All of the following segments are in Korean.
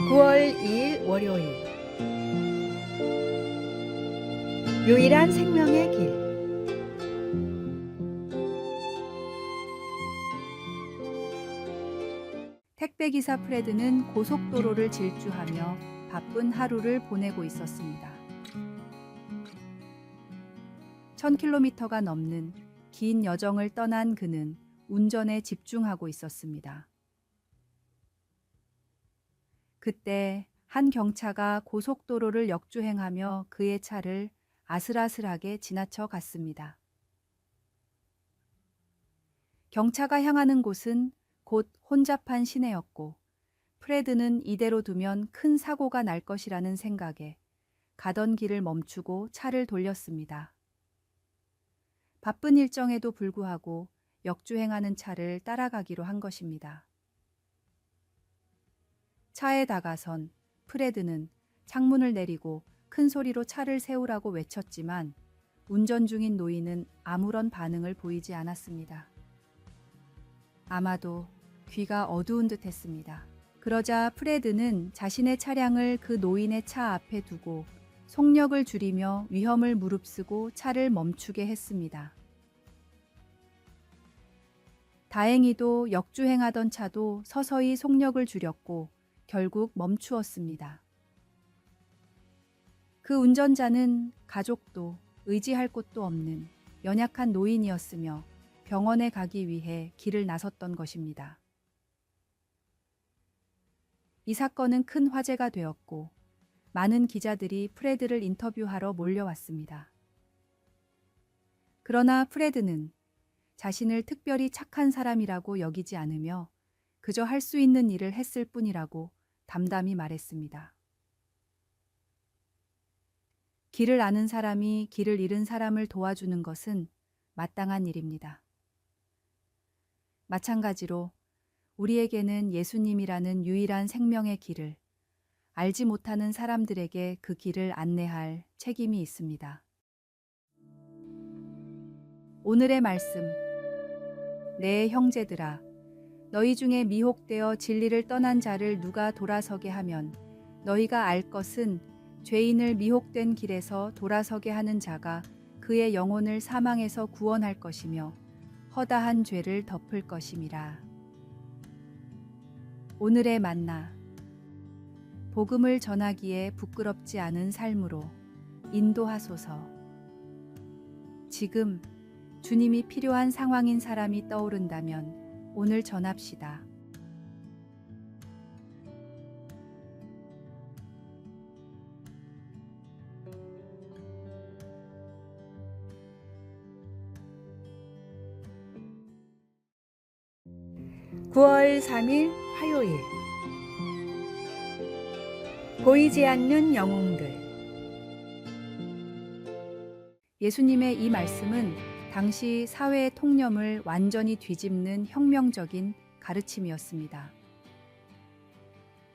9월 2일 월요일 유일한 생명의 길. 택배기사 프레드는 고속도로를 질주하며 바쁜 하루를 보내고 있었습니다. 1000km가 넘는 긴 여정을 떠난 그는 운전에 집중하고 있었습니다. 그때 한 경차가 고속도로를 역주행하며 그의 차를 아슬아슬하게 지나쳐 갔습니다. 경차가 향하는 곳은 곧 혼잡한 시내였고 프레드는 이대로 두면 큰 사고가 날 것이라는 생각에 가던 길을 멈추고 차를 돌렸습니다. 바쁜 일정에도 불구하고 역주행하는 차를 따라가기로 한 것입니다. 차에 다가선 프레드는 창문을 내리고 큰 소리로 차를 세우라고 외쳤지만 운전 중인 노인은 아무런 반응을 보이지 않았습니다. 아마도 귀가 어두운 듯 했습니다. 그러자 프레드는 자신의 차량을 그 노인의 차 앞에 두고 속력을 줄이며 위험을 무릅쓰고 차를 멈추게 했습니다. 다행히도 역주행하던 차도 서서히 속력을 줄였고 결국 멈추었습니다. 그 운전자는 가족도 의지할 곳도 없는 연약한 노인이었으며 병원에 가기 위해 길을 나섰던 것입니다. 이 사건은 큰 화제가 되었고 많은 기자들이 프레드를 인터뷰하러 몰려왔습니다. 그러나 프레드는 자신을 특별히 착한 사람이라고 여기지 않으며 그저 할 수 있는 일을 했을 뿐이라고 담담히 말했습니다. 길을 아는 사람이 길을 잃은 사람을 도와주는 것은 마땅한 일입니다. 마찬가지로 우리에게는 예수님이라는 유일한 생명의 길을 알지 못하는 사람들에게 그 길을 안내할 책임이 있습니다. 오늘의 말씀. 내 형제들아, 너희 중에 미혹되어 진리를 떠난 자를 누가 돌아서게 하면 너희가 알 것은 죄인을 미혹된 길에서 돌아서게 하는 자가 그의 영혼을 사망에서 구원할 것이며 허다한 죄를 덮을 것임이라. 오늘의 만나. 복음을 전하기에 부끄럽지 않은 삶으로 인도하소서. 지금 주님이 필요한 상황인 사람이 떠오른다면 오늘 전합시다. (9월 3일) 화요일. 보이지 않는 영웅들. 예수님의 이 말씀은 당시 사회의 통념을 완전히 뒤집는 혁명적인 가르침이었습니다.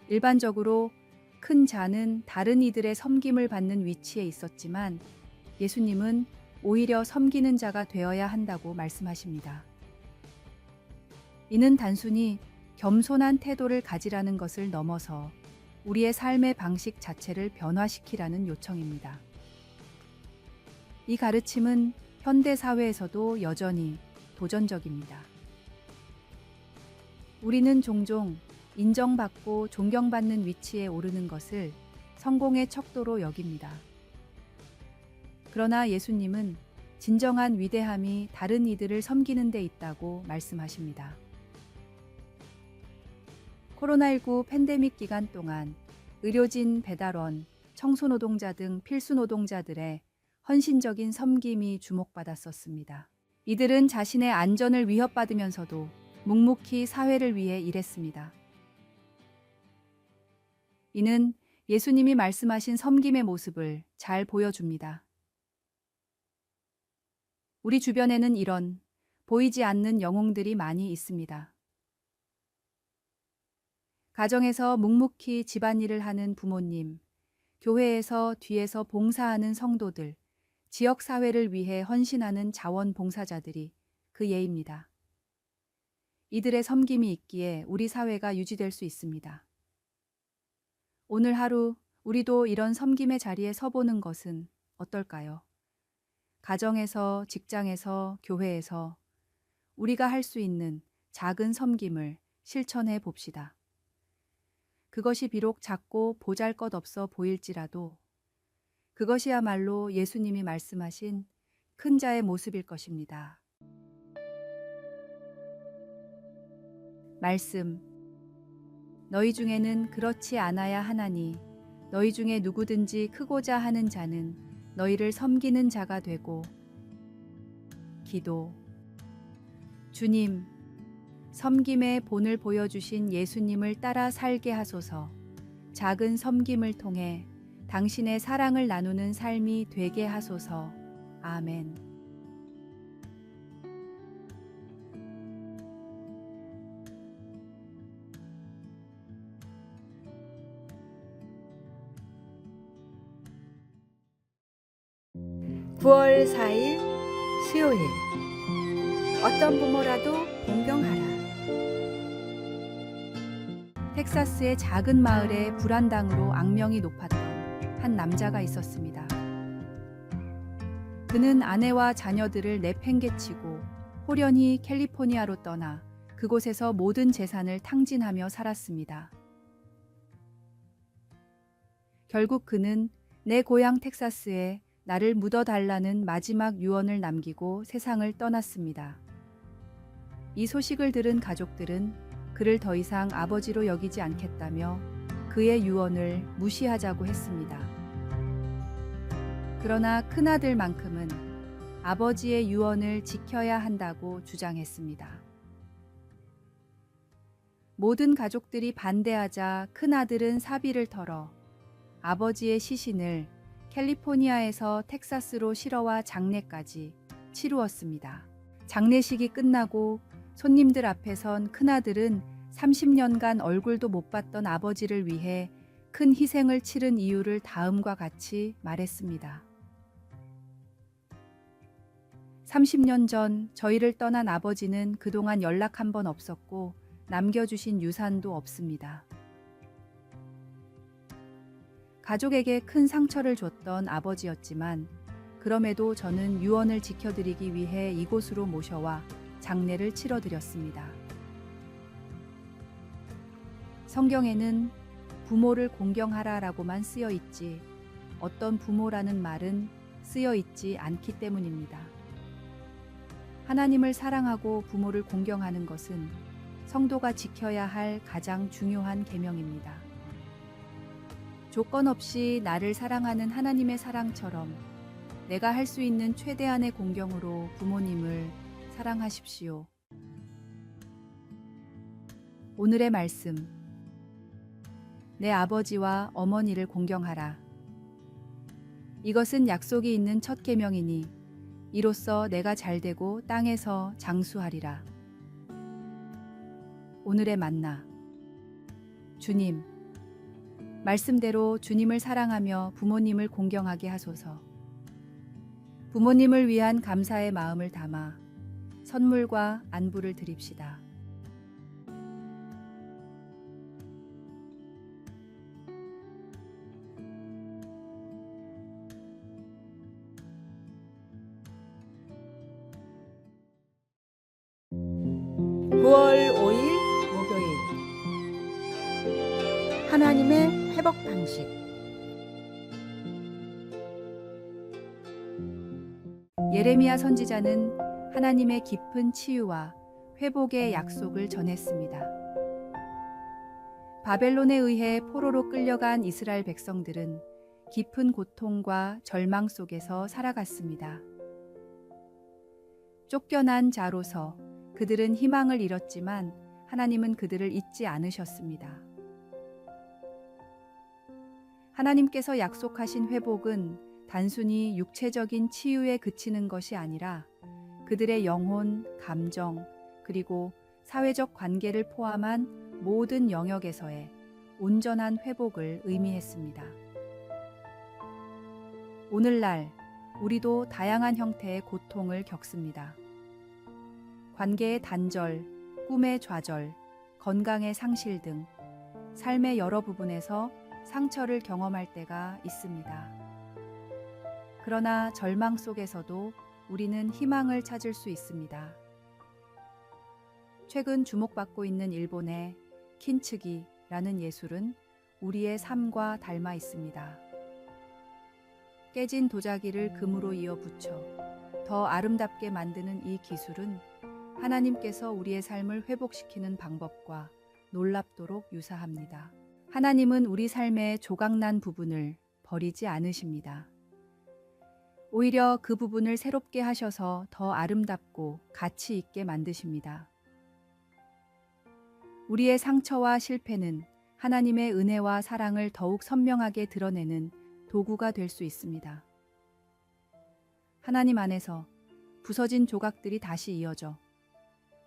일반적으로 큰 자는 다른 이들의 섬김을 받는 위치에 있었지만 예수님은 오히려 섬기는 자가 되어야 한다고 말씀하십니다. 이는 단순히 겸손한 태도를 가지라는 것을 넘어서 우리의 삶의 방식 자체를 변화시키라는 요청입니다. 이 가르침은 현대 사회에서도 여전히 도전적입니다. 우리는 종종 인정받고 존경받는 위치에 오르는 것을 성공의 척도로 여깁니다. 그러나 예수님은 진정한 위대함이 다른 이들을 섬기는 데 있다고 말씀하십니다. 코로나19 팬데믹 기간 동안 의료진, 배달원, 청소노동자 등 필수 노동자들의 헌신적인 섬김이 주목받았었습니다. 이들은 자신의 안전을 위협받으면서도 묵묵히 사회를 위해 일했습니다. 이는 예수님이 말씀하신 섬김의 모습을 잘 보여줍니다. 우리 주변에는 이런 보이지 않는 영웅들이 많이 있습니다. 가정에서 묵묵히 집안일을 하는 부모님, 교회에서 뒤에서 봉사하는 성도들, 지역사회를 위해 헌신하는 자원봉사자들이 그 예입니다. 이들의 섬김이 있기에 우리 사회가 유지될 수 있습니다. 오늘 하루 우리도 이런 섬김의 자리에 서보는 것은 어떨까요? 가정에서, 직장에서, 교회에서 우리가 할 수 있는 작은 섬김을 실천해 봅시다. 그것이 비록 작고 보잘것없어 보일지라도 그것이야말로 예수님이 말씀하신 큰 자의 모습일 것입니다. 말씀. 너희 중에는 그렇지 않아야 하나니 너희 중에 누구든지 크고자 하는 자는 너희를 섬기는 자가 되고. 기도. 주님, 섬김의 본을 보여주신 예수님을 따라 살게 하소서. 작은 섬김을 통해 당신의 사랑을 나누는 삶이 되게 하소서. 아멘. (9월 4일) 수요일. 어떤 부모라도 공경하라. 텍사스의 작은 마을에 불안당으로 악명이 높았던 한 남자가 있었습니다. 그는 아내와 자녀들을 내팽개치고 호련히 캘리포니아로 떠나 그곳에서 모든 재산을 탕진하며 살았습니다. 결국 그는 내 고향 텍사스에 나를 묻어달라는 마지막 유언을 남기고 세상을 떠났습니다. 이 소식을 들은 가족들은 그를 더 이상 아버지로 여기지 않겠다며 그의 유언을 무시하자고 했습니다. 그러나 큰아들만큼은 아버지의 유언을 지켜야 한다고 주장했습니다. 모든 가족들이 반대하자 큰아들은 사비를 털어 아버지의 시신을 캘리포니아에서 텍사스로 실어와 장례까지 치루었습니다. 장례식이 끝나고 손님들 앞에 선 큰아들은 30년간 얼굴도 못 봤던 아버지를 위해 큰 희생을 치른 이유를 다음과 같이 말했습니다. 30년 전 저희를 떠난 아버지는 그동안 연락 한 번 없었고 남겨주신 유산도 없습니다. 가족에게 큰 상처를 줬던 아버지였지만 그럼에도 저는 유언을 지켜드리기 위해 이곳으로 모셔와 장례를 치러드렸습니다. 성경에는 부모를 공경하라라고만 쓰여 있지 어떤 부모라는 말은 쓰여 있지 않기 때문입니다. 하나님을 사랑하고 부모를 공경하는 것은 성도가 지켜야 할 가장 중요한 계명입니다. 조건 없이 나를 사랑하는 하나님의 사랑처럼 내가 할 수 있는 최대한의 공경으로 부모님을 사랑하십시오. 오늘의 말씀. 내 아버지와 어머니를 공경하라. 이것은 약속이 있는 첫 계명이니 이로써 내가 잘되고 땅에서 장수하리라. 오늘의 만나. 주님, 말씀대로 주님을 사랑하며 부모님을 공경하게 하소서. 부모님을 위한 감사의 마음을 담아 선물과 안부를 드립시다. (9월 5일) 목요일. 하나님의 회복 방식. 예레미야 선지자는 하나님의 깊은 치유와 회복의 약속을 전했습니다. 바벨론에 의해 포로로 끌려간 이스라엘 백성들은 깊은 고통과 절망 속에서 살아갔습니다. 쫓겨난 자로서 그들은 희망을 잃었지만 하나님은 그들을 잊지 않으셨습니다. 하나님께서 약속하신 회복은 단순히 육체적인 치유에 그치는 것이 아니라 그들의 영혼, 감정, 그리고 사회적 관계를 포함한 모든 영역에서의 온전한 회복을 의미했습니다. 오늘날 우리도 다양한 형태의 고통을 겪습니다. 관계의 단절, 꿈의 좌절, 건강의 상실 등 삶의 여러 부분에서 상처를 경험할 때가 있습니다. 그러나 절망 속에서도 우리는 희망을 찾을 수 있습니다. 최근 주목받고 있는 일본의 킨츠기라는 예술은 우리의 삶과 닮아 있습니다. 깨진 도자기를 금으로 이어 붙여 더 아름답게 만드는 이 기술은 하나님께서 우리의 삶을 회복시키는 방법과 놀랍도록 유사합니다. 하나님은 우리 삶의 조각난 부분을 버리지 않으십니다. 오히려 그 부분을 새롭게 하셔서 더 아름답고 가치 있게 만드십니다. 우리의 상처와 실패는 하나님의 은혜와 사랑을 더욱 선명하게 드러내는 도구가 될 수 있습니다. 하나님 안에서 부서진 조각들이 다시 이어져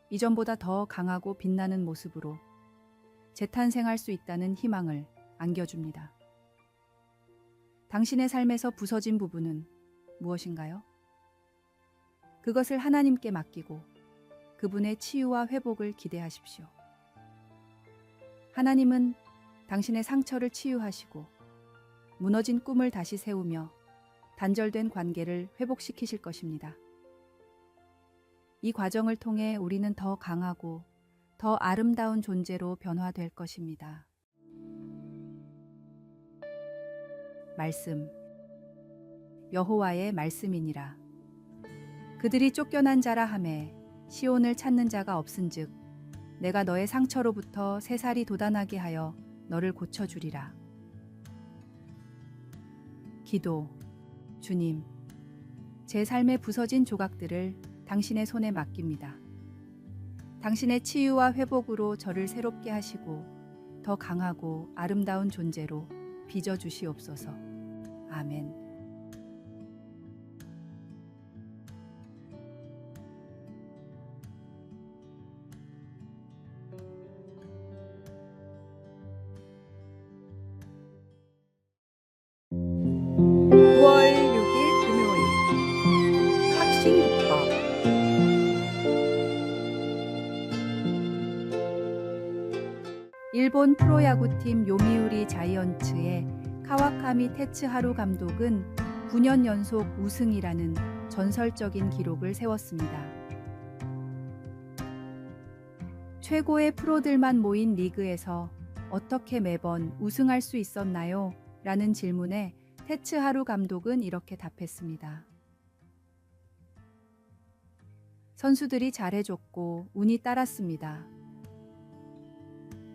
이전보다 더 강하고 빛나는 모습으로 재탄생할 수 있다는 희망을 안겨줍니다. 당신의 삶에서 부서진 부분은 무엇인가요? 그것을 하나님께 맡기고 그분의 치유와 회복을 기대하십시오. 하나님은 당신의 상처를 치유하시고 무너진 꿈을 다시 세우며 단절된 관계를 회복시키실 것입니다. 이 과정을 통해 우리는 더 강하고 더 아름다운 존재로 변화될 것입니다. 말씀. 여호와의 말씀이니라. 그들이 쫓겨난 자라 하매 시온을 찾는 자가 없은즉 내가 너의 상처로부터 새살이 돋아나게 하여 너를 고쳐주리라. 기도. 주님, 제 삶의 부서진 조각들을 당신의 손에 맡깁니다. 당신의 치유와 회복으로 저를 새롭게 하시고 더 강하고 아름다운 존재로 빚어주시옵소서. 아멘. 일본 프로야구팀 요미우리 자이언츠의 카와카미 테츠하루 감독은 9년 연속 우승이라는 전설적인 기록을 세웠습니다. 최고의 프로들만 모인 리그에서 어떻게 매번 우승할 수 있었나요? 라는 질문에 테츠하루 감독은 이렇게 답했습니다. 선수들이 잘해줬고 운이 따랐습니다.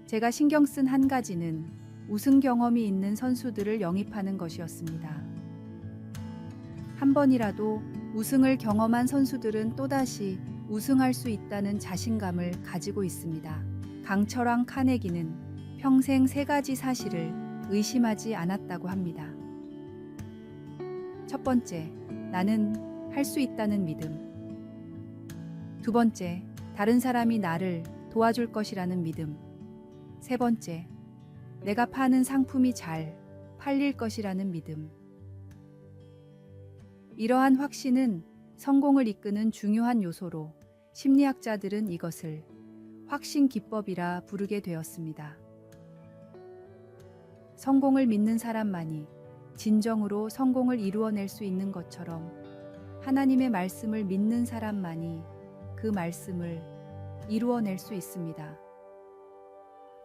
제가 신경 쓴 한 가지는 우승 경험이 있는 선수들을 영입하는 것이었습니다. 한 번이라도 우승을 경험한 선수들은 또다시 우승할 수 있다는 자신감을 가지고 있습니다. 강철왕 카네기는 평생 3가지 사실을 의심하지 않았다고 합니다. 첫 번째, 나는 할 수 있다는 믿음. 두 번째, 다른 사람이 나를 도와줄 것이라는 믿음. 세 번째, 내가 파는 상품이 잘 팔릴 것이라는 믿음. 이러한 확신은 성공을 이끄는 중요한 요소로 심리학자들은 이것을 확신 기법이라 부르게 되었습니다. 성공을 믿는 사람만이 진정으로 성공을 이루어낼 수 있는 것처럼 하나님의 말씀을 믿는 사람만이 그 말씀을 이루어낼 수 있습니다.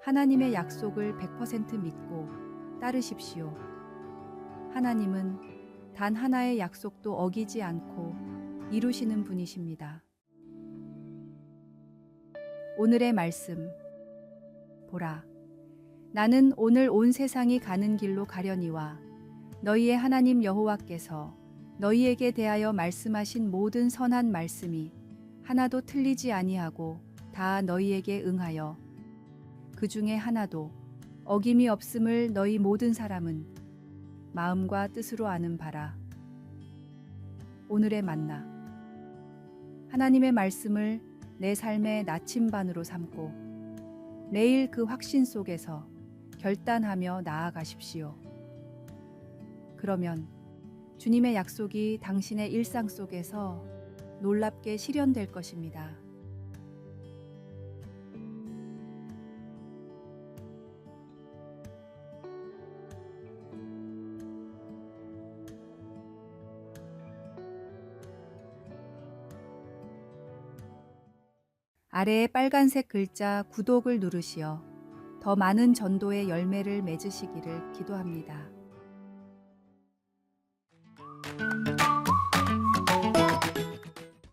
하나님의 약속을 100% 믿고 따르십시오. 하나님은 단 하나의 약속도 어기지 않고 이루시는 분이십니다. 오늘의 말씀. 보라, 나는 오늘 온 세상이 가는 길로 가려니와 너희의 하나님 여호와께서 너희에게 대하여 말씀하신 모든 선한 말씀이 하나도 틀리지 아니하고 다 너희에게 응하여 그 중에 하나도 어김이 없음을 너희 모든 사람은 마음과 뜻으로 아는 바라. 오늘의 만나. 하나님의 말씀을 내 삶의 나침반으로 삼고 매일 그 확신 속에서 결단하며 나아가십시오. 그러면 주님의 약속이 당신의 일상 속에서 놀랍게 실현될 것입니다. 아래에 빨간색 글자 구독을 누르시어 더 많은 전도의 열매를 맺으시기를 기도합니다.